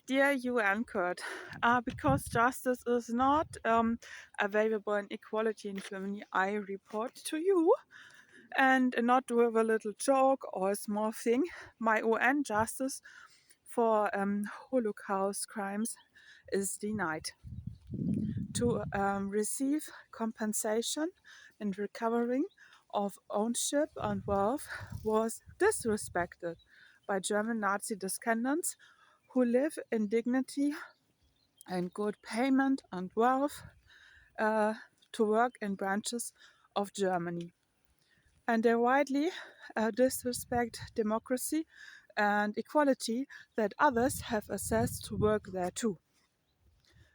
Dear UN Kurt, because justice is not available in equality in Germany, I report to you, and not with a little joke or a small thing. My UN justice for Holocaust crimes is denied. To receive compensation and recovering of ownership and wealth was disrespected by German Nazi descendants who live in dignity and good payment and wealth to work in branches of Germany. And they widely disrespect democracy and equality that others have access to work there too.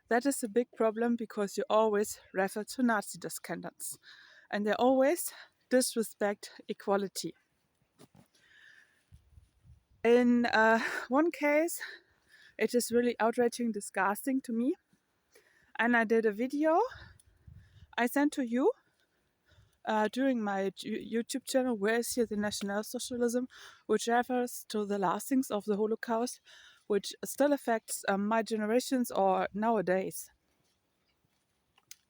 That is a big problem because you always refer to Nazi descendants and they always disrespect equality. In one case, it is really outraging, disgusting to me. And I did a video I sent to you during my YouTube channel, Where is Here the National Socialism, which refers to the lastings of the Holocaust, which still affects my generations or nowadays.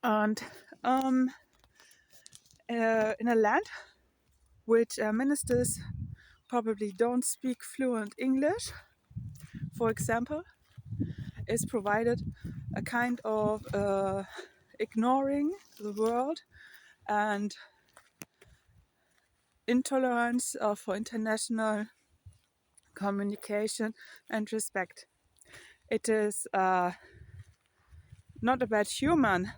And in a land which ministers probably don't speak fluent English, for example, is provided a kind of ignoring the world and intolerance for international communication and respect. It is not about human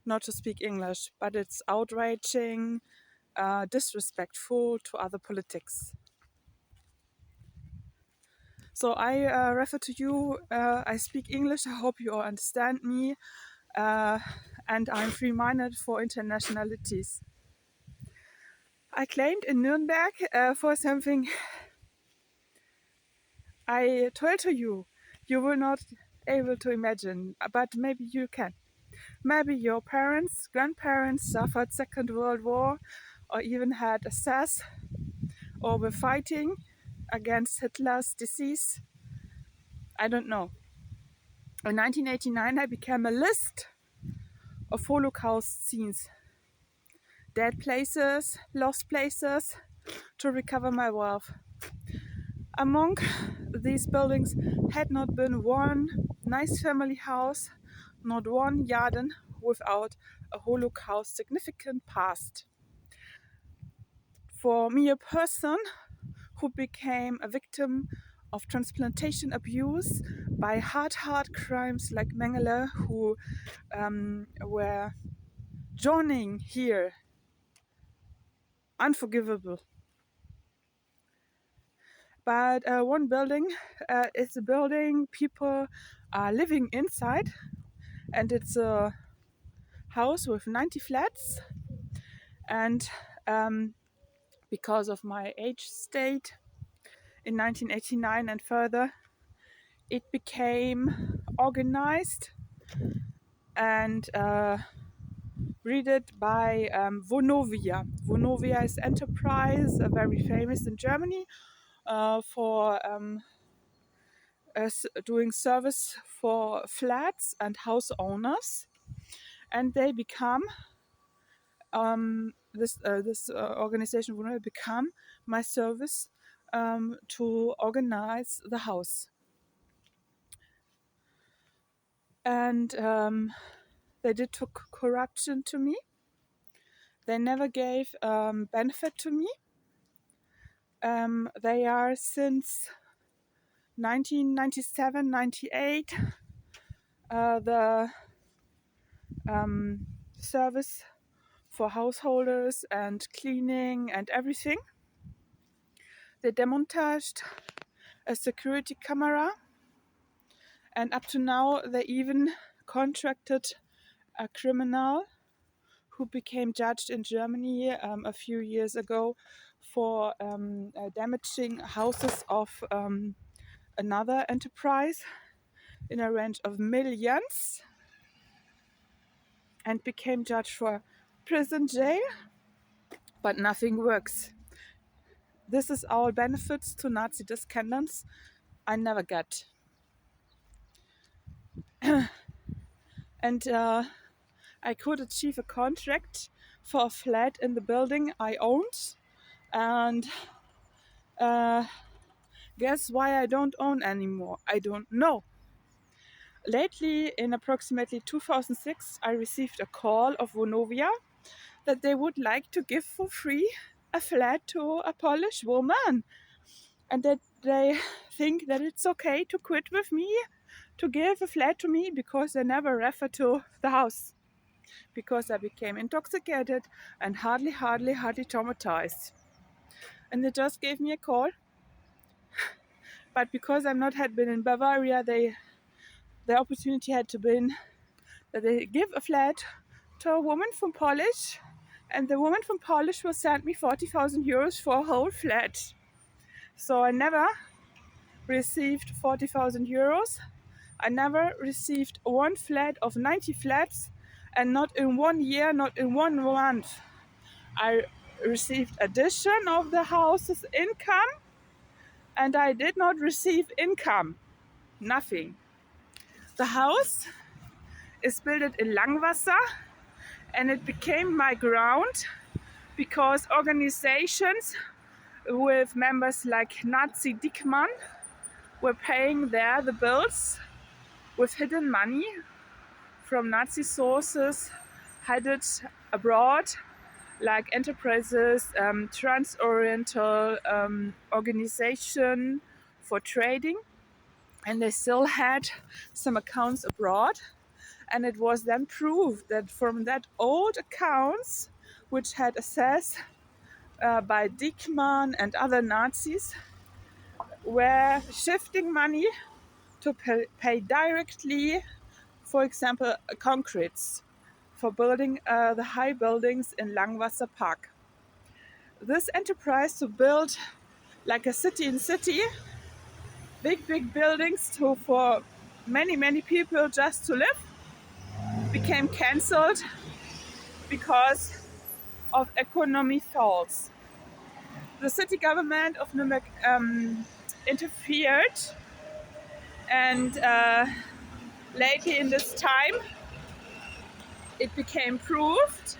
not to speak English, but it's outraging, disrespectful to other politics. So I refer to you, I speak English, I hope you all understand me, and I'm free-minded for internationalities. I claimed in Nuremberg for something I told to you, you will not able to imagine, but maybe you can. Maybe your parents, grandparents suffered Second World War or even had a SAS or were fighting against Hitler's disease. I don't know. In 1989 I became a list of Holocaust scenes. Dead places, lost places, to recover my wealth. Among these buildings had not been one nice family house, not one garden without a Holocaust significant past. For me, a person who became a victim of transplantation abuse by hard crimes like Mengele, who were joining here, unforgivable. But one building is a building people are living inside, and it's a house with 90 flats. And because of my age state in 1989 and further, it became organized and read by Vonovia. Vonovia is enterprise, very famous in Germany for doing service for flats and house owners, and they become this organization will become my service to organize the house. And they did took corruption to me. They never gave benefit to me. They are since 1997, 98 the service for householders and cleaning and everything. They demontaged a security camera, and up to now they even contracted a criminal who became judged in Germany a few years ago for damaging houses of another enterprise in a range of millions, and became judged for prison jail, but nothing works. This is all benefits to Nazi descendants I never get. and I could achieve a contract for a flat in the building I owned. And guess why I don't own anymore? I don't know. Lately, in approximately 2006, I received a call of Vonovia that they would like to give for free a flat to a Polish woman, and that they think that it's okay to quit with me, to give a flat to me, because they never referred to the house, because I became intoxicated and hardly traumatized. And they just gave me a call. But because I'm not had been in Bavaria, the opportunity had to be that they give a flat to a woman from Polish, and the woman from Polish will send me 40,000 euros for a whole flat. So I never received 40,000 euros. I never received one flat of 90 flats, and not in 1 year, not in 1 month. I received addition of the house's income, and I did not receive income. Nothing. The house is built in Langwasser, and it became my ground because organizations with members like Nazidescendants were paying there the bills with hidden money from Nazi sources headed abroad, like enterprises, trans-oriental organization for trading, and they still had some accounts abroad. And it was then proved that from that old accounts, which had access by Diekmann and other Nazis, were shifting money to pay directly, for example, concretes for building the high buildings in Langwasser Park. This enterprise to build like a city in city, big buildings for many people just to live, became cancelled because of economy faults. The city government of Nuremberg interfered, and lately in this time it became proved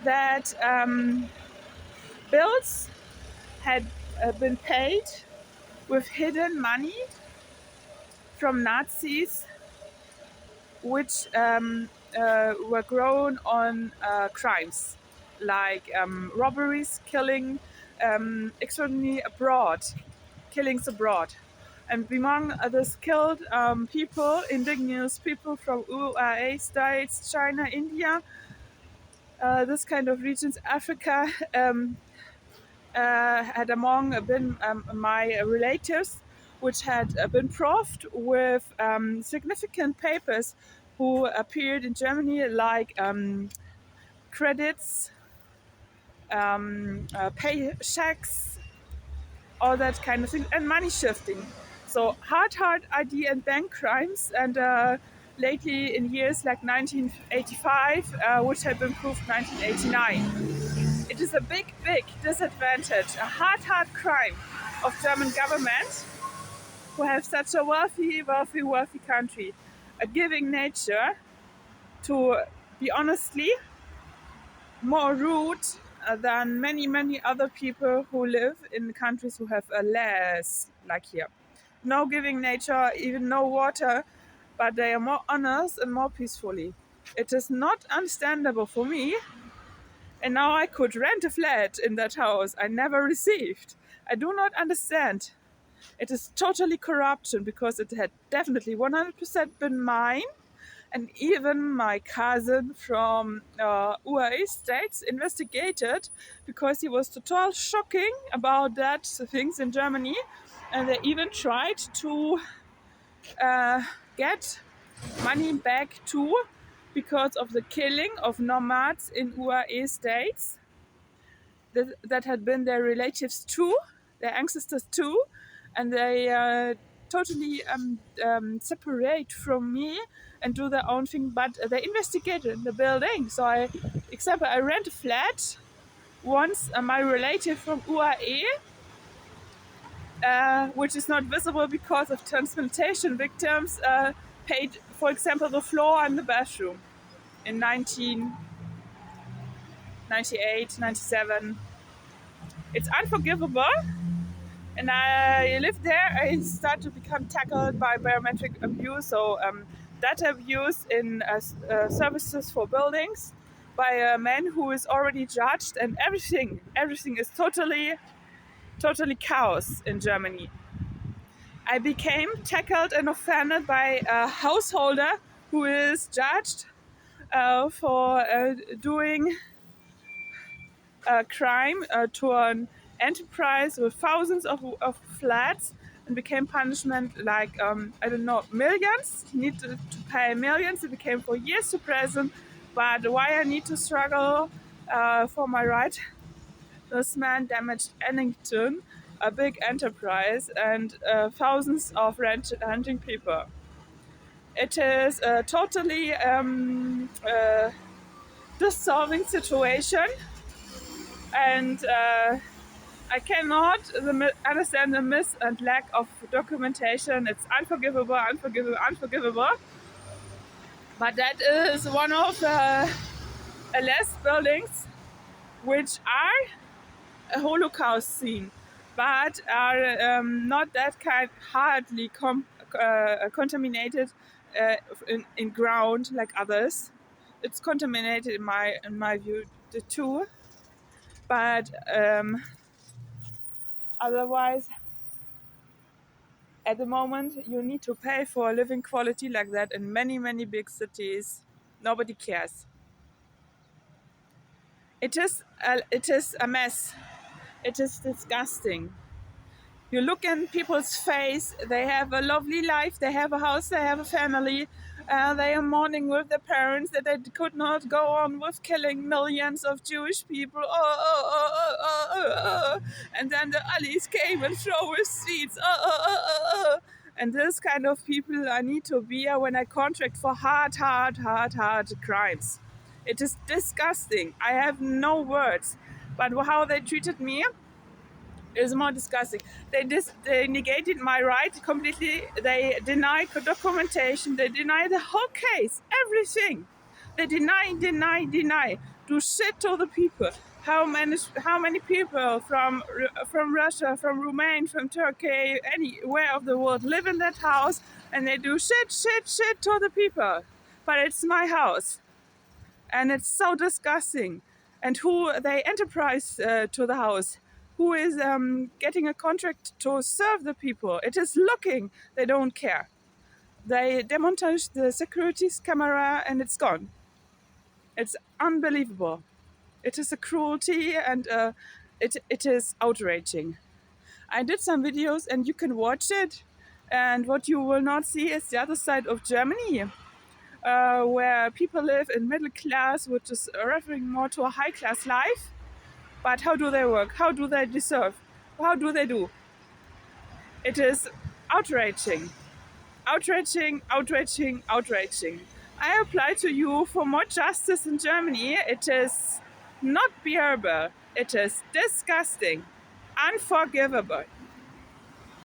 that bills had been paid with hidden money from Nazis, which were grown on crimes like robberies, killing, extraordinary killings abroad. And among others killed people, indigenous people from UAE states, China, India, this kind of regions, Africa, had among been my relatives, which had been proved with significant papers who appeared in Germany, like credits, pay checks, all that kind of thing, and money shifting. So hard ID and bank crimes, and lately in years like 1985, which had been proved 1989. It is a big disadvantage, a hard crime of German government, who have such a wealthy country, a giving nature, to be honestly more rude than many other people who live in countries who have a less, like here. No giving nature, even no water, but they are more honest and more peacefully. It is not understandable for me, and now I could rent a flat in that house I never received. I do not understand. It is totally corruption, because it had definitely 100% been mine. And even my cousin from UAE states investigated, because he was total shocking about that things in Germany. And they even tried to get money back too, because of the killing of nomads in UAE states that had been their relatives too, their ancestors too, and they totally separate from me and do their own thing. But they investigated the building. So I rent a flat once. My relative from UAE, which is not visible because of transplantation victims, paid, for example, the floor in the bathroom in 1998, 97. It's unforgivable. And I lived there. I started to become tackled by biometric abuse, so data abuse in services for buildings by a man who is already judged, and everything is totally chaos in Germany. I became tackled and offended by a householder who is judged for doing a crime to an enterprise with thousands of flats, and became punishment like, I don't know, millions. He needed to pay millions. It became for years to prison. But why I need to struggle for my right? This man damaged Ennington, a big enterprise, and thousands of renting people. It is a totally dissolving situation, and I cannot understand the miss and lack of documentation. It's unforgivable, unforgivable, unforgivable. But that is one of the last buildings which are a Holocaust scene, but are not that kind hardly contaminated in ground like others. It's contaminated in my view too, but otherwise, at the moment, you need to pay for a living quality like that in many big cities. Nobody cares. It is a mess. It is disgusting. You look in people's face, they have a lovely life, they have a house, they have a family, they are mourning with their parents that they could not go on with killing millions of Jewish people. And then the Allies came and threw with seeds. And this kind of people I need to be when I contract for hard crimes. It is disgusting. I have no words. But how they treated me is more disgusting. They negated my right completely. They deny documentation. They deny the whole case, everything. They deny. Do shit to the people. How many people from Russia, from Romania, from Turkey, anywhere of the world live in that house, and they do shit to the people. But it's my house, and it's so disgusting. And who they enterprise to the house? Who is getting a contract to serve the people? It is looking. They don't care. They demontage the security's camera and it's gone. It's unbelievable. It is a cruelty, and it is outraging. I did some videos and you can watch it. And what you will not see is the other side of Germany, where people live in middle class, which is referring more to a high class life. But how do they work? How do they deserve? How do they do? It is outraging. Outraging. I apply to you for more justice in Germany. It is not bearable. It is disgusting. Unforgivable.